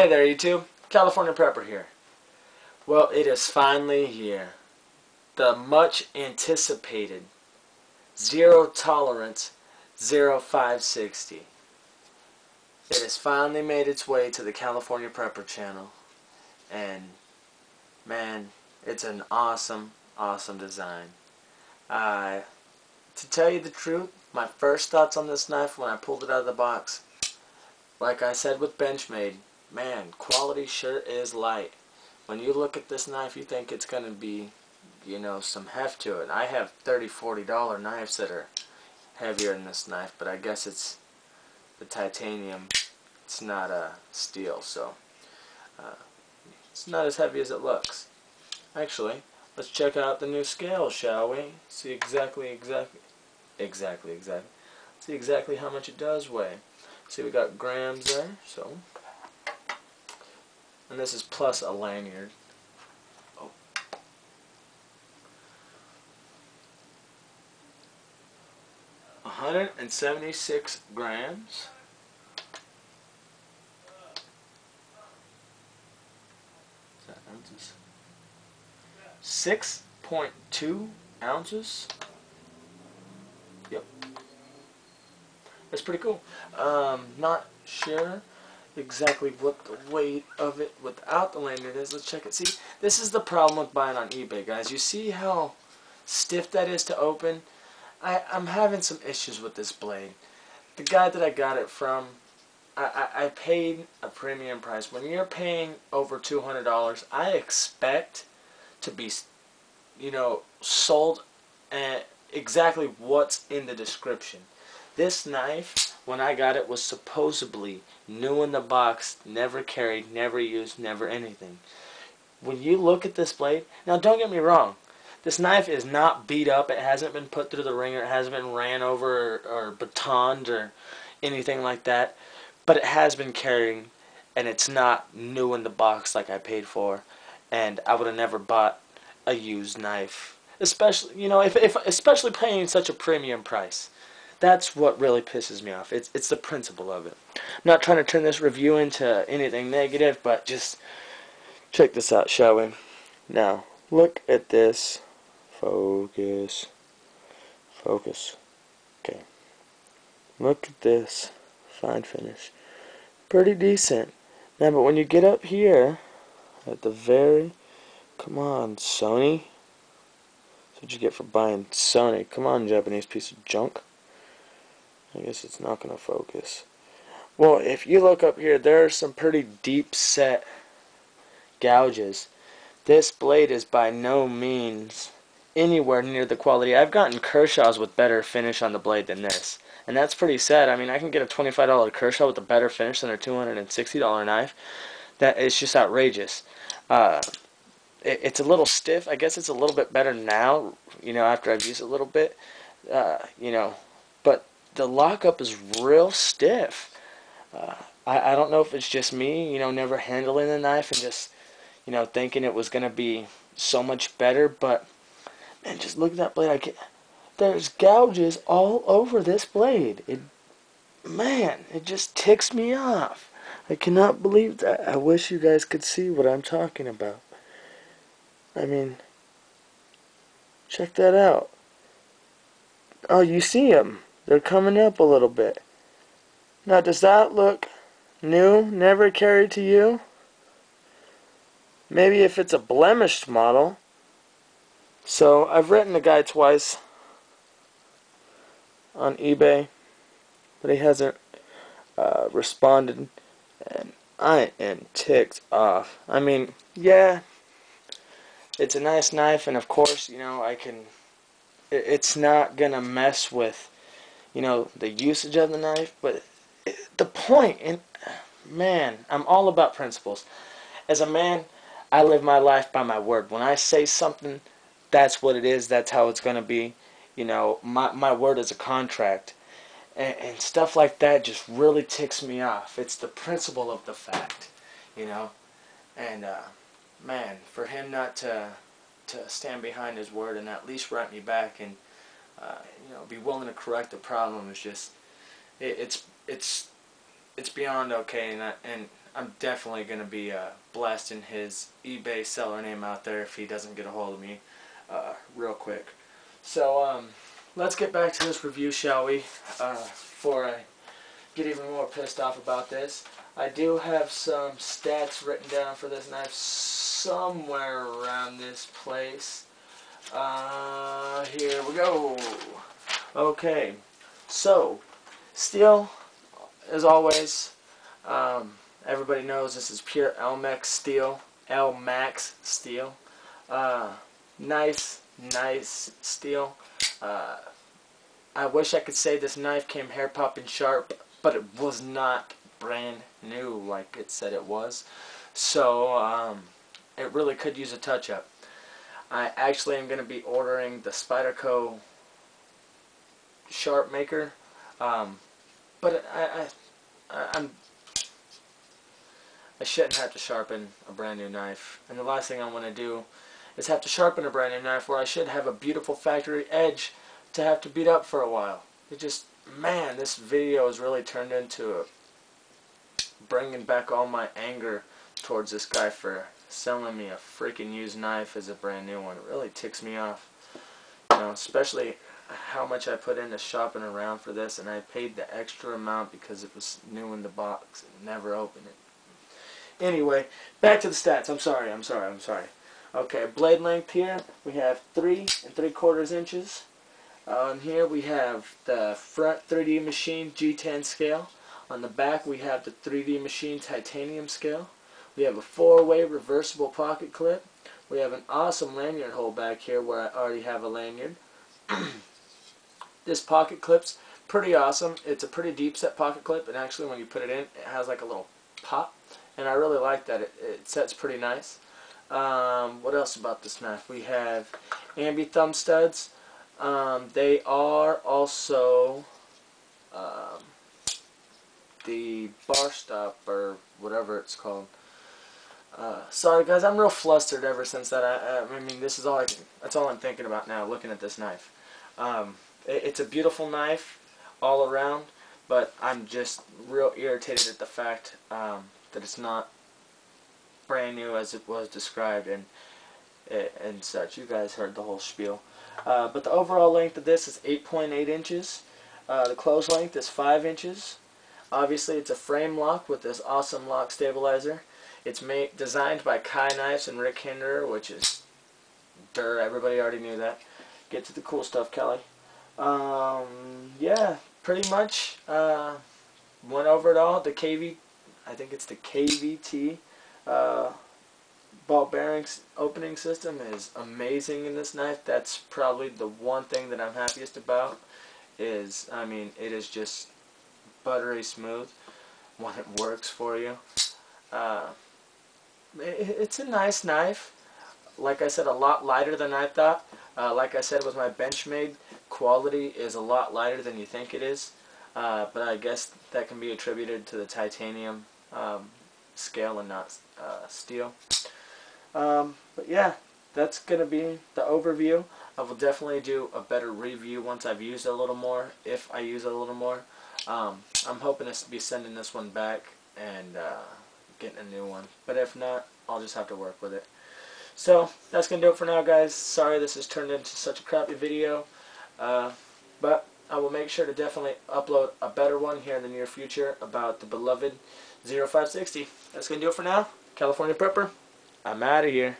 Hey there, YouTube. California Prepper here. Well, it is finally here. The much anticipated Zero Tolerance 0560. It has finally made its way to the California Prepper channel. And, man, it's an awesome, awesome design. To tell you the truth, my first thoughts on this knife when I pulled it out of the box, like I said with Benchmade, man, quality sure is light. When you look at this knife, you think it's going to be, you know, some heft to it. I have $30, $40 knives that are heavier than this knife, but I guess it's the titanium. It's not a steel, so it's not as heavy as it looks. Actually, let's check out the new scale, shall we? See exactly see exactly how much it does weigh. See, we got grams there, so, and this is plus a lanyard. Oh. $176 grams. Is that ounces? 6.2 ounces. Yep. That's pretty cool. Not sure exactly what the weight of it without the lanyard is. Let's check it. See, this is the problem with buying on eBay, guys. You see how stiff that is to open? I'm having some issues with this blade. The guy that I got it from, I paid a premium price. When you're paying over $200, I expect to be, you know, sold at exactly what's in the description. This knife, when I got it, was supposedly new in the box, never carried, never used, never anything. When you look at this blade, now don't get me wrong, this knife is not beat up, it hasn't been put through the ringer, it hasn't been ran over or batoned or anything like that, but it has been carrying, and it's not new in the box like I paid for, and I would have never bought a used knife, especially, you know, especially paying such a premium price. That's what really pisses me off. It's the principle of it. I'm not trying to turn this review into anything negative, but just check this out, shall we? Now, look at this. Focus. Focus. Okay. Look at this. Fine finish. Pretty decent. Now, but when you get up here, at the very... Come on, Sony. That's what you get for buying Sony. Come on, Japanese piece of junk. I guess it's not going to focus. Well, if you look up here, there are some pretty deep set gouges. This blade is by no means anywhere near the quality. I've gotten Kershaw's with better finish on the blade than this. And that's pretty sad. I mean, I can get a $25 Kershaw with a better finish than a $260 knife. That is just outrageous. It's a little stiff. I guess it's a little bit better now, you know, after I've used it a little bit. You know, but the lockup is real stiff. I don't know if it's just me, you know, never handling the knife and just, you know, thinking it was going to be so much better, but, man, just look at that blade. There's gouges all over this blade. Man, it just ticks me off. I cannot believe that. I wish you guys could see what I'm talking about. I mean, check that out. Oh, you see them. They're coming up a little bit. Now, does that look new? Never carried to you? Maybe if it's a blemished model. So, I've written the guy twice on eBay, but he hasn't responded, and I am ticked off. I mean, yeah, it's a nice knife, and of course, you know, it's not gonna mess with, you know, the usage of the knife, but the point, and man, I'm all about principles. As a man, I live my life by my word. When I say something, that's what it is, that's how it's going to be. You know, my word is a contract. And stuff like that just really ticks me off. It's the principle of the fact, you know. And, man, for him not to stand behind his word and at least write me back and you know, be willing to correct the problem is just, it's beyond okay, and I'm definitely going to be blasting his eBay seller name out there if he doesn't get a hold of me real quick. So let's get back to this review, shall we? Before I get even more pissed off about this. I do have some stats written down for this knife somewhere around this place. Here we go. Okay, so steel, as always, everybody knows this is pure Elmex steel, Elmax steel. Nice steel. I wish I could say this knife came hair popping sharp, but it was not brand new like it said it was. So it really could use a touch-up. I actually am going to be ordering the Spyderco sharp maker, but I shouldn't have to sharpen a brand new knife. And the last thing I want to do is have to sharpen a brand new knife where I should have a beautiful factory edge to have to beat up for a while. It just, man, this video has really turned into bringing back all my anger towards this guy for selling me a freaking used knife as a brand new one. It really ticks me off, you know, especially how much I put into shopping around for this, and I paid the extra amount because it was new in the box and never opened it. Anyway, back to the stats. I'm sorry. Okay, blade length here we have 3 3/4 inches. On here we have the front 3D machine G10 scale. On the back we have the 3D machine titanium scale. We have a 4-way reversible pocket clip. We have an awesome lanyard hole back here where I already have a lanyard. This pocket clip's pretty awesome. It's a pretty deep set pocket clip, and actually when you put it in, it has like a little pop, and I really like that. It sets pretty nice. What else about this knife? We have ambi thumb studs. They are also the bar stop or whatever it's called. Sorry guys, I'm real flustered ever since that. I mean, this is all that's all I'm thinking about now, looking at this knife. It's a beautiful knife all around, but I'm just real irritated at the fact that it's not brand new as it was described and such. You guys heard the whole spiel. But the overall length of this is 8.8 inches. The close length is 5 inches. Obviously, it's a frame lock with this awesome lock stabilizer. It's designed by Kai Knives and Rick Hinderer, which is, everybody already knew that. Get to the cool stuff, Kelly. Yeah, pretty much went over it all. The I think it's the KVT ball bearings opening system is amazing in this knife. That's probably the one thing that I'm happiest about. I mean, it is just buttery smooth when it works for you. It's a nice knife. Like I said, a lot lighter than I thought. Like I said, with my Benchmade, quality is a lot lighter than you think it is. But I guess that can be attributed to the titanium scale and not steel. But yeah, that's going to be the overview. I will definitely do a better review once I've used it a little more, if I use it a little more. I'm hoping to be sending this one back and getting a new one. But if not, I'll just have to work with it. So, that's going to do it for now, guys. Sorry this has turned into such a crappy video. But I will make sure to definitely upload a better one here in the near future about the beloved 0560. That's going to do it for now. California Prepper, I'm out of here.